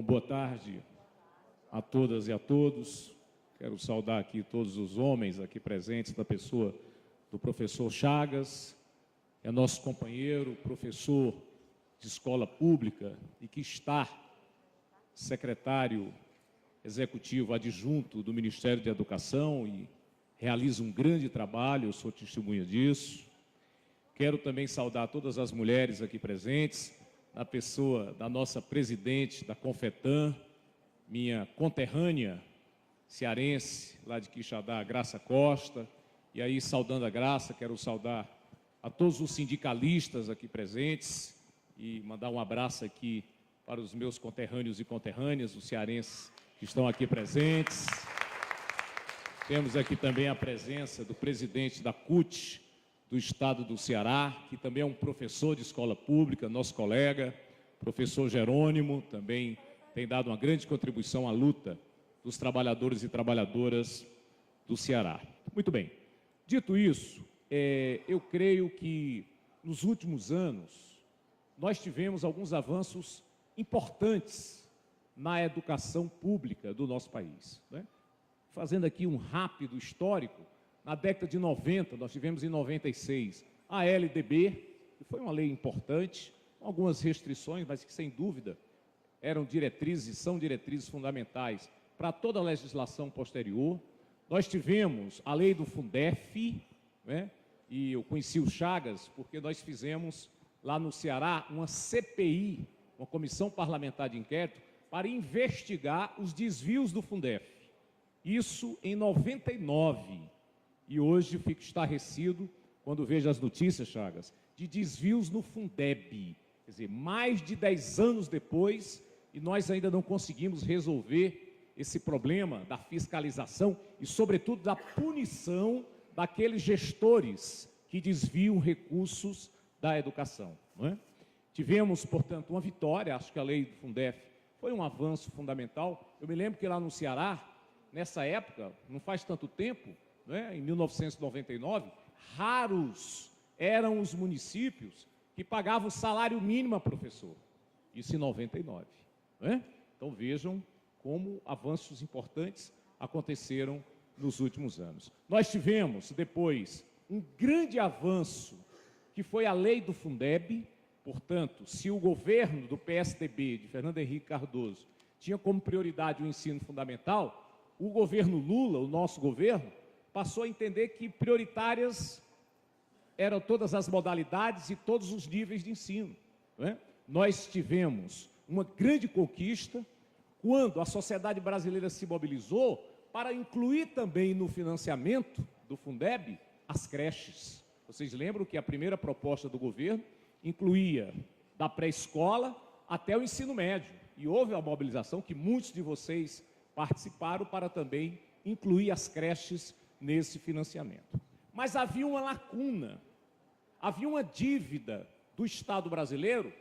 boa tarde a todas e a todos. Quero saudar aqui todos os homens aqui presentes, da pessoa do professor Chagas, que é nosso companheiro, professor de escola pública e que está secretário executivo adjunto do Ministério da Educação e realiza um grande trabalho, eu sou testemunha disso. Quero também saudar todas as mulheres aqui presentes, na pessoa da nossa presidente da Confetam, minha conterrânea cearense, lá de Quixadá, Graça Costa. E aí, saudando a Graça, quero saudar a todos os sindicalistas aqui presentes e mandar um abraço aqui para os meus conterrâneos e conterrâneas, os cearenses que estão aqui presentes. Temos aqui também a presença do presidente da CUT do estado do Ceará, que também é um professor de escola pública, nosso colega, professor Jerônimo, também tem dado uma grande contribuição à luta dos trabalhadores e trabalhadoras do Ceará. Muito bem. Dito isso, eu creio que nos últimos anos nós tivemos alguns avanços importantes na educação pública do nosso país, né? Fazendo aqui um rápido histórico, na década de 90, nós tivemos em 96 a LDB, que foi uma lei importante, com algumas restrições, mas que sem dúvida eram diretrizes e são diretrizes fundamentais para toda a legislação posterior. Nós tivemos a lei do Fundef, né? E eu conheci o Chagas porque nós fizemos lá no Ceará uma CPI, uma comissão parlamentar de inquérito, para investigar os desvios do Fundef. Isso em 99. E hoje fico estarrecido quando vejo as notícias, Chagas, de desvios no Fundeb. Quer dizer, mais de 10 anos depois, e nós ainda não conseguimos resolver esse problema da fiscalização e, sobretudo, da punição daqueles gestores que desviam recursos da educação, não é? Tivemos, portanto, uma vitória. Acho que a lei do Fundef foi um avanço fundamental. Eu me lembro que lá no Ceará, nessa época, não faz tanto tempo, né, em 1999, raros eram os municípios que pagavam salário mínimo a professor. Isso em 99. Né? Então vejam como avanços importantes aconteceram nos últimos anos. Nós tivemos, depois, um grande avanço, que foi a lei do Fundeb. Portanto, se o governo do PSDB, de Fernando Henrique Cardoso, tinha como prioridade o ensino fundamental, o governo Lula, o nosso governo, passou a entender que prioritárias eram todas as modalidades e todos os níveis de ensino, né? Nós tivemos uma grande conquista quando a sociedade brasileira se mobilizou para incluir também no financiamento do Fundeb as creches. Vocês lembram que a primeira proposta do governo incluía da pré-escola até o ensino médio. E houve a mobilização que muitos de vocês participaram para também incluir as creches nesse financiamento. Mas havia uma lacuna, havia uma dívida do Estado brasileiro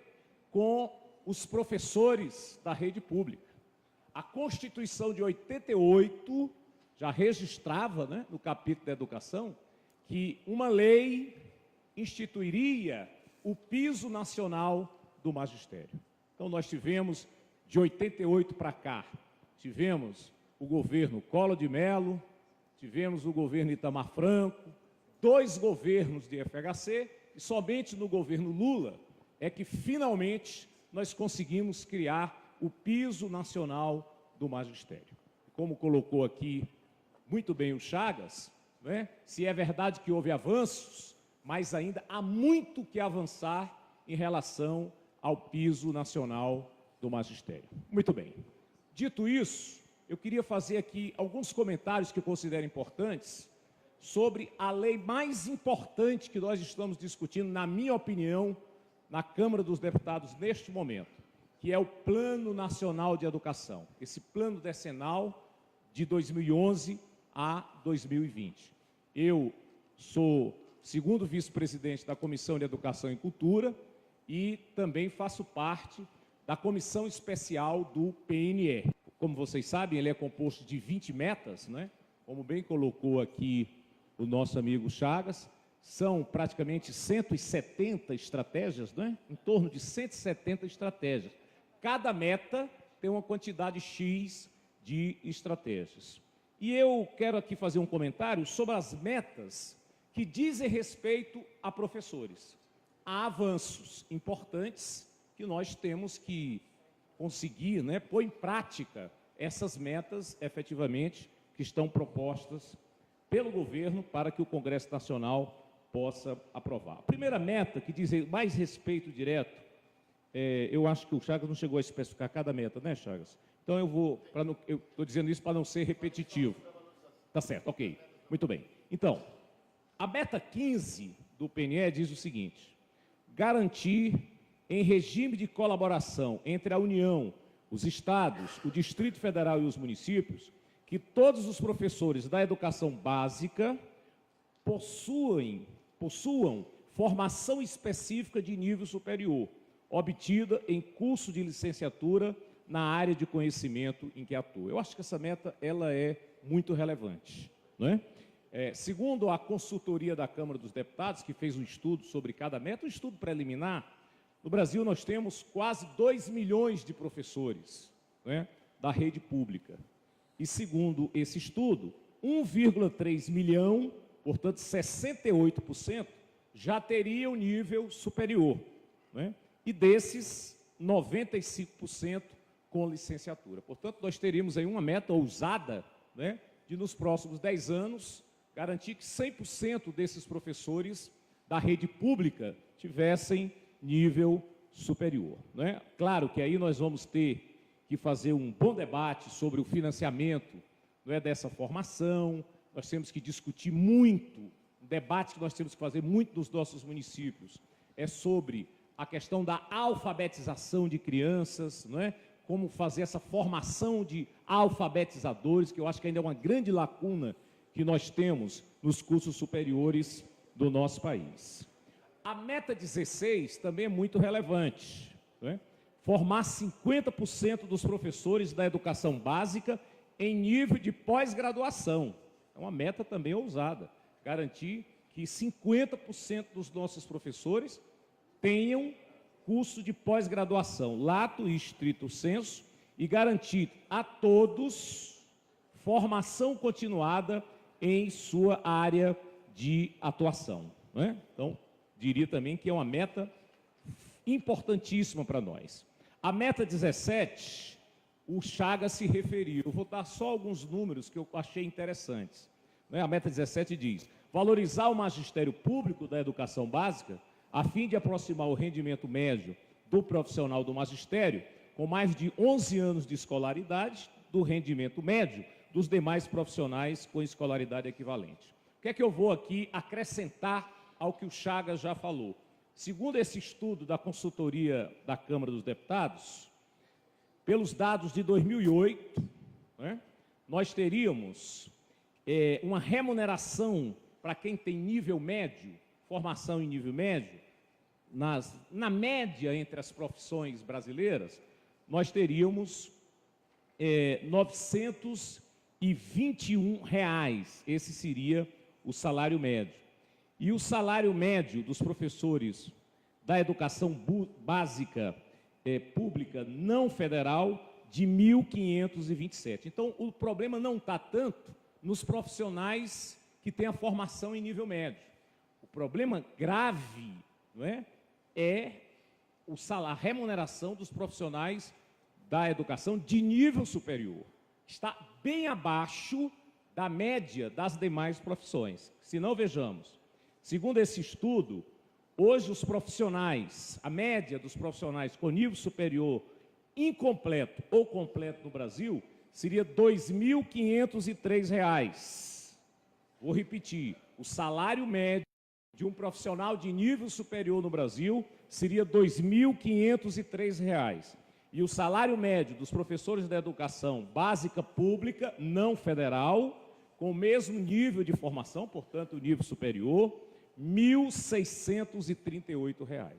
com os professores da rede pública. A Constituição de 88 já registrava, né, no capítulo da educação, que uma lei instituiria o piso nacional do magistério. Então nós tivemos, de 88 para cá, tivemos o governo Collor de Mello, tivemos o governo Itamar Franco, 2 governos de FHC, e somente no governo Lula é que finalmente nós conseguimos criar o piso nacional do magistério. Como colocou aqui muito bem o Chagas, né, se é verdade que houve avanços, mas ainda há muito que avançar em relação ao piso nacional do magistério. Muito bem. Dito isso, eu queria fazer aqui alguns comentários que eu considero importantes sobre a lei mais importante que nós estamos discutindo, na minha opinião, na Câmara dos Deputados neste momento, que é o Plano Nacional de Educação, esse plano decenal de 2011 a 2020. Eu sou segundo vice-presidente da Comissão de Educação e Cultura e também faço parte da Comissão Especial do PNE. Como vocês sabem, ele é composto de 20 metas, né? Como bem colocou aqui o nosso amigo Chagas, são praticamente 170 estratégias, né? Em torno de 170 estratégias. Cada meta tem uma quantidade X de estratégias. E eu quero aqui fazer um comentário sobre as metas que dizem respeito a professores. Há avanços importantes que nós temos que conseguir, né, pôr em prática essas metas, efetivamente, que estão propostas pelo governo para que o Congresso Nacional possa aprovar. A primeira meta, que diz mais respeito direto, eu acho que o Chagas não chegou a especificar cada meta, né, Chagas? Então eu estou dizendo isso para não ser repetitivo. Tá certo, ok. Muito bem. Então, a meta 15 do PNE diz o seguinte: garantir, em regime de colaboração entre a União, os Estados, o Distrito Federal e os municípios, que todos os professores da educação básica possuam formação específica de nível superior, obtida em curso de licenciatura na área de conhecimento em que atua. Eu acho que essa meta ela é muito relevante, não é? Segundo a consultoria da Câmara dos Deputados, que fez um estudo sobre cada meta, um estudo preliminar, no Brasil nós temos quase 2 milhões de professores, né, da rede pública. E segundo esse estudo, 1,3 milhão, portanto 68%, já teria o nível superior, né? E desses, 95% com licenciatura. Portanto, nós teríamos aí uma meta ousada, né, de nos próximos 10 anos garantir que 100% desses professores da rede pública tivessem nível superior, né? Claro que aí nós vamos ter que fazer um bom debate sobre o financiamento, não é, dessa formação. Nós temos que discutir muito, um debate que nós temos que fazer muito nos nossos municípios, é sobre a questão da alfabetização de crianças, não é? Como fazer essa formação de alfabetizadores, que eu acho que ainda é uma grande lacuna que nós temos nos cursos superiores do nosso país. A meta 16 também é muito relevante, não é? Formar 50% dos professores da educação básica em nível de pós-graduação. É uma meta também ousada, garantir que 50% dos nossos professores tenham curso de pós-graduação, lato e estrito sensu, e garantir a todos formação continuada em sua área de atuação, não é? Então, diria também que é uma meta importantíssima para nós. A meta 17, o Chagas se referiu. Eu vou dar só alguns números que eu achei interessantes, né? A meta 17 diz: valorizar o magistério público da educação básica, a fim de aproximar o rendimento médio do profissional do magistério, com mais de 11 anos de escolaridade, do rendimento médio dos demais profissionais com escolaridade equivalente. O que é que eu vou aqui acrescentar ao que o Chagas já falou? Segundo esse estudo da consultoria da Câmara dos Deputados, pelos dados de 2008, né, nós teríamos uma remuneração para quem tem nível médio, formação em nível médio, na média entre as profissões brasileiras, nós teríamos R$921, esse seria o salário médio. E o salário médio dos professores da educação básica pública não federal, de 1.527. Então, o problema não está tanto nos profissionais que têm a formação em nível médio. O problema grave, não é o salário, a remuneração dos profissionais da educação de nível superior. Está bem abaixo da média das demais profissões. Se não, vejamos, segundo esse estudo, hoje os profissionais, a média dos profissionais com nível superior incompleto ou completo no Brasil seria R$ 2.503. Vou repetir, o salário médio de um profissional de nível superior no Brasil seria R$ 2.503. E o salário médio dos professores da educação básica pública, não federal, com o mesmo nível de formação, portanto, nível superior, R$ 1.638.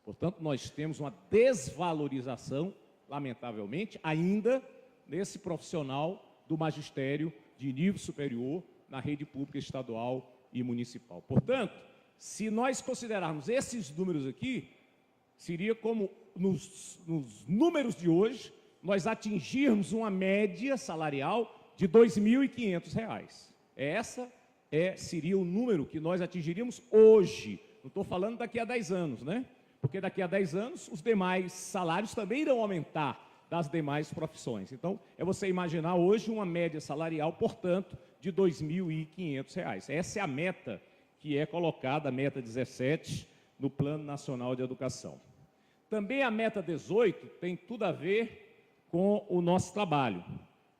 Portanto, nós temos uma desvalorização, lamentavelmente, ainda nesse profissional do magistério de nível superior na rede pública estadual e municipal. Portanto, se nós considerarmos esses números aqui, seria como nos números de hoje, nós atingirmos uma média salarial de R$ 2.500. Essa seria o número que nós atingiríamos hoje. Não estou falando daqui a 10 anos, né? Porque daqui a 10 anos os demais salários também irão aumentar das demais profissões. Então, é você imaginar hoje uma média salarial, portanto, de R$ 2.500. Essa é a meta que é colocada, a meta 17, no Plano Nacional de Educação. Também a meta 18 tem tudo a ver com o nosso trabalho.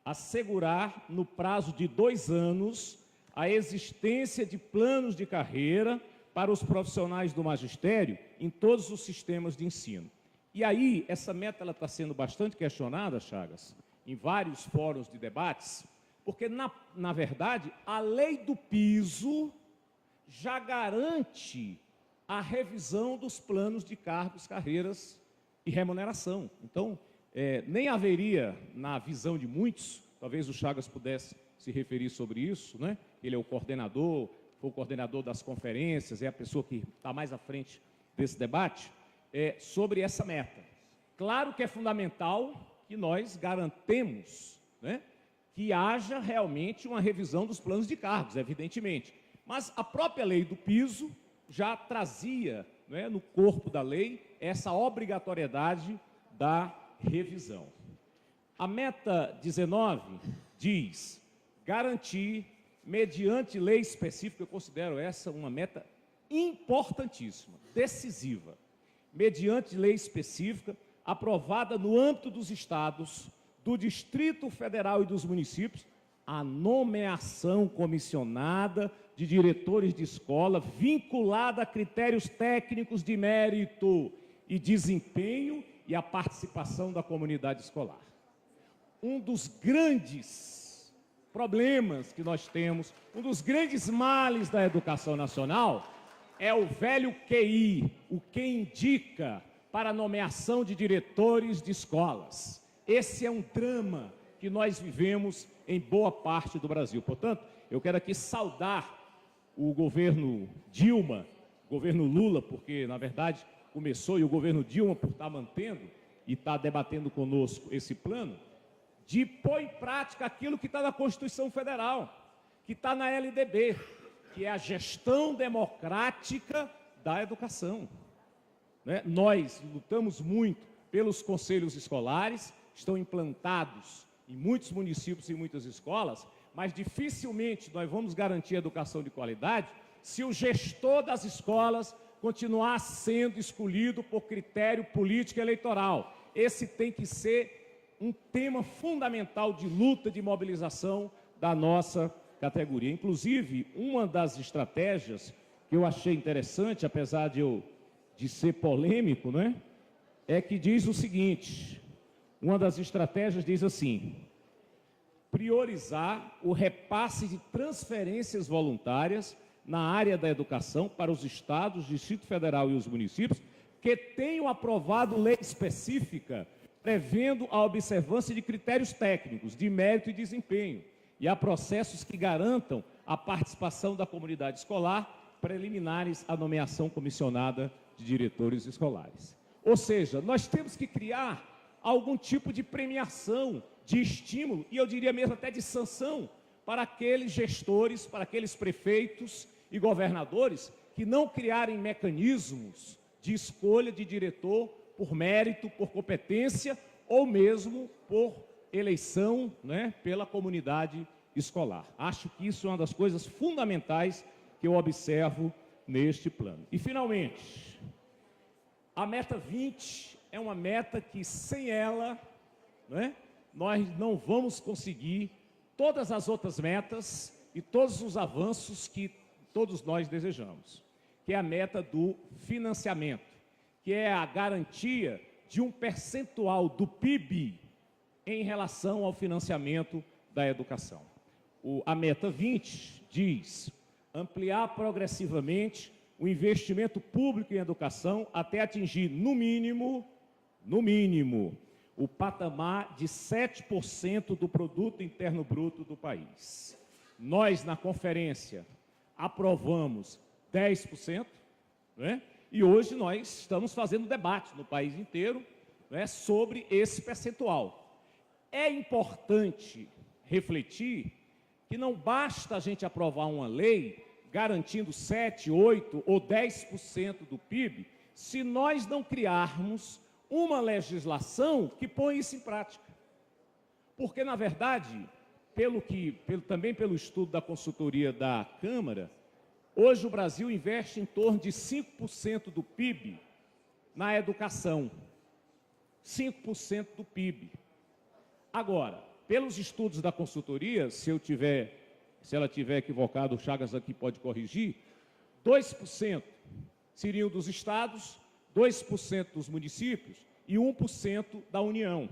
Assegurar, no prazo de 2 anos, a existência de planos de carreira para os profissionais do magistério em todos os sistemas de ensino. E aí, essa meta está sendo bastante questionada, Chagas, em vários fóruns de debates, porque, na verdade, a lei do piso já garante a revisão dos planos de cargos, carreiras e remuneração. Então, nem haveria, na visão de muitos, talvez o Chagas pudesse se referir sobre isso, né? Ele é o coordenador, foi o coordenador das conferências, é a pessoa que está mais à frente desse debate, sobre essa meta. Claro que é fundamental que nós garantemos, né, que haja realmente uma revisão dos planos de cargos, evidentemente. Mas a própria lei do piso já trazia, né, no corpo da lei essa obrigatoriedade da revisão. A meta 19 diz garantir, mediante lei específica, eu considero essa uma meta importantíssima, decisiva, mediante lei específica, aprovada no âmbito dos estados, do Distrito Federal e dos municípios, a nomeação comissionada de diretores de escola vinculada a critérios técnicos de mérito e desempenho e a participação da comunidade escolar. Um dos grandes problemas que nós temos, um dos grandes males da educação nacional é o velho QI, o que indica para a nomeação de diretores de escolas. Esse é um drama que nós vivemos em boa parte do Brasil. Portanto, eu quero aqui saudar o governo Dilma, governo Lula, porque, na verdade, começou, e o governo Dilma, por estar mantendo e estar debatendo conosco esse plano, de pôr em prática aquilo que está na Constituição Federal, que está na LDB, que é a gestão democrática da educação. Né? Nós lutamos muito pelos conselhos escolares, estão implantados em muitos municípios e muitas escolas, mas dificilmente nós vamos garantir a educação de qualidade se o gestor das escolas continuar sendo escolhido por critério político e eleitoral. Esse tem que ser um tema fundamental de luta, de mobilização da nossa categoria. Inclusive, uma das estratégias que eu achei interessante, apesar de ser polêmico, né, é que diz o seguinte, uma das estratégias diz assim: priorizar o repasse de transferências voluntárias na área da educação para os estados, Distrito Federal e os municípios que tenham aprovado lei específica prevendo a observância de critérios técnicos de mérito e desempenho e a processos que garantam a participação da comunidade escolar preliminares à nomeação comissionada de diretores escolares. Ou seja, nós temos que criar algum tipo de premiação, de estímulo, e eu diria mesmo até de sanção, para aqueles gestores, para aqueles prefeitos e governadores que não criarem mecanismos de escolha de diretor por mérito, por competência ou mesmo por eleição, né, pela comunidade escolar. Acho que isso é uma das coisas fundamentais que eu observo neste plano. E, finalmente, a meta 20 é uma meta que, sem ela, né, nós não vamos conseguir todas as outras metas e todos os avanços que todos nós desejamos, que é a meta do financiamento, que é a garantia de um percentual do PIB em relação ao financiamento da educação. A meta 20 diz ampliar progressivamente o investimento público em educação até atingir, no mínimo, o patamar de 7% do produto interno bruto do país. Nós, na conferência, aprovamos 10%, né? E hoje nós estamos fazendo debate no país inteiro, né, sobre esse percentual. é importante refletir que não basta a gente aprovar uma lei garantindo 7, 8 ou 10% do PIB, se nós não criarmos uma legislação que põe isso em prática. Porque, na verdade, também pelo estudo da consultoria da Câmara, hoje o Brasil investe em torno de 5% do PIB na educação. 5% do PIB. Agora, pelos estudos da consultoria, se ela tiver equivocado, o Chagas aqui pode corrigir, 2% seriam dos estados, 2% dos municípios e 1% da União.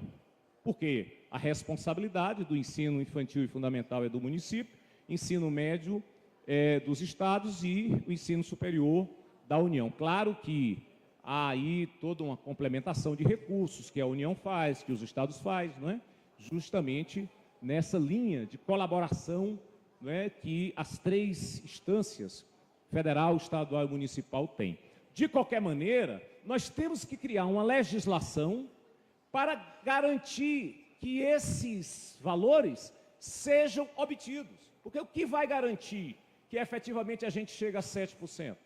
Por quê? A responsabilidade do ensino infantil e fundamental é do município, ensino médio é dos estados e o ensino superior da União. Claro que há aí toda uma complementação de recursos que a União faz, que os estados fazem, não é? Justamente nessa linha de colaboração, não é, que as três instâncias, federal, estadual e municipal, têm. De qualquer maneira, nós temos que criar uma legislação para garantir que esses valores sejam obtidos. Porque o que vai garantir que efetivamente a gente chega a 7%?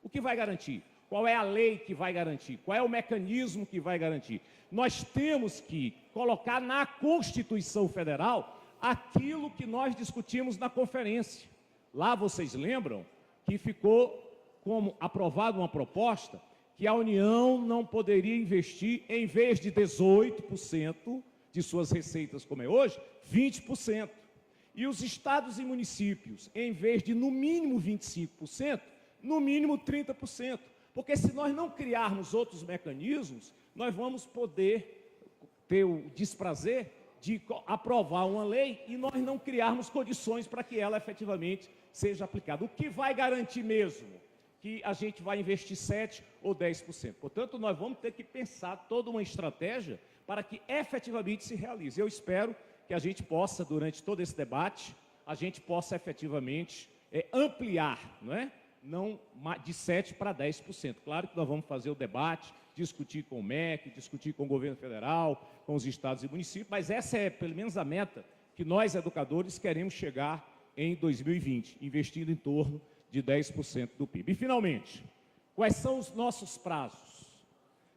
O que vai garantir? Qual é a lei que vai garantir? Qual é o mecanismo que vai garantir? Nós temos que colocar na Constituição Federal aquilo que nós discutimos na conferência. Lá vocês lembram que ficou como aprovada uma proposta que a União não poderia investir, em vez de 18% de suas receitas, como é hoje, 20%. E os estados e municípios, em vez de no mínimo 25%, no mínimo 30%. Porque se nós não criarmos outros mecanismos, nós vamos poder ter o desprazer de aprovar uma lei e nós não criarmos condições para que ela efetivamente seja aplicada. O que vai garantir mesmo que a gente vai investir 7% ou 10%? Portanto, nós vamos ter que pensar toda uma estratégia para que efetivamente se realize. Eu espero que a gente possa, durante todo esse debate, a gente possa efetivamente ampliar, não de 7% para 10%. Claro que nós vamos fazer o debate, discutir com o MEC, discutir com o governo federal, com os estados e municípios, mas essa é pelo menos a meta que nós, educadores, queremos chegar em 2020, investindo em torno de 10% do PIB. E, finalmente, quais são os nossos prazos?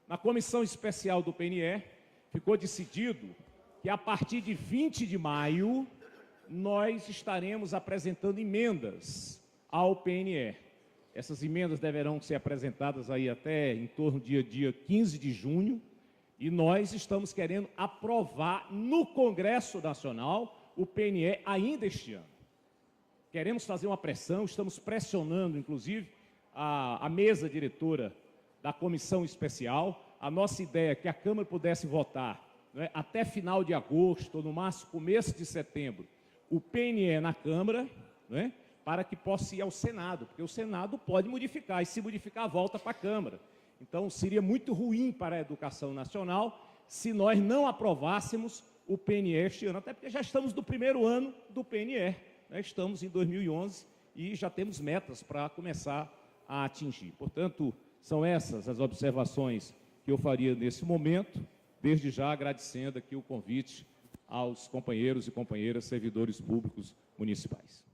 Na comissão especial do PNE, ficou decidido que, a partir de 20 de maio, nós estaremos apresentando emendas ao PNE. Essas emendas deverão ser apresentadas aí até em torno do dia 15 de junho, e nós estamos querendo aprovar no Congresso Nacional o PNE ainda este ano. Queremos fazer uma pressão, estamos pressionando, inclusive, a mesa diretora da comissão especial. A nossa ideia é que a Câmara pudesse votar até final de agosto, ou no máximo começo de setembro, o PNE na Câmara, para que possa ir ao Senado, porque o Senado pode modificar, e se modificar, volta para a Câmara. Então, seria muito ruim para a educação nacional se nós não aprovássemos o PNE este ano, até porque já estamos no primeiro ano do PNE, estamos em 2011 e já temos metas para começar a atingir. Portanto, são essas as observações que eu faria nesse momento, desde já agradecendo aqui o convite aos companheiros e companheiras servidores públicos municipais.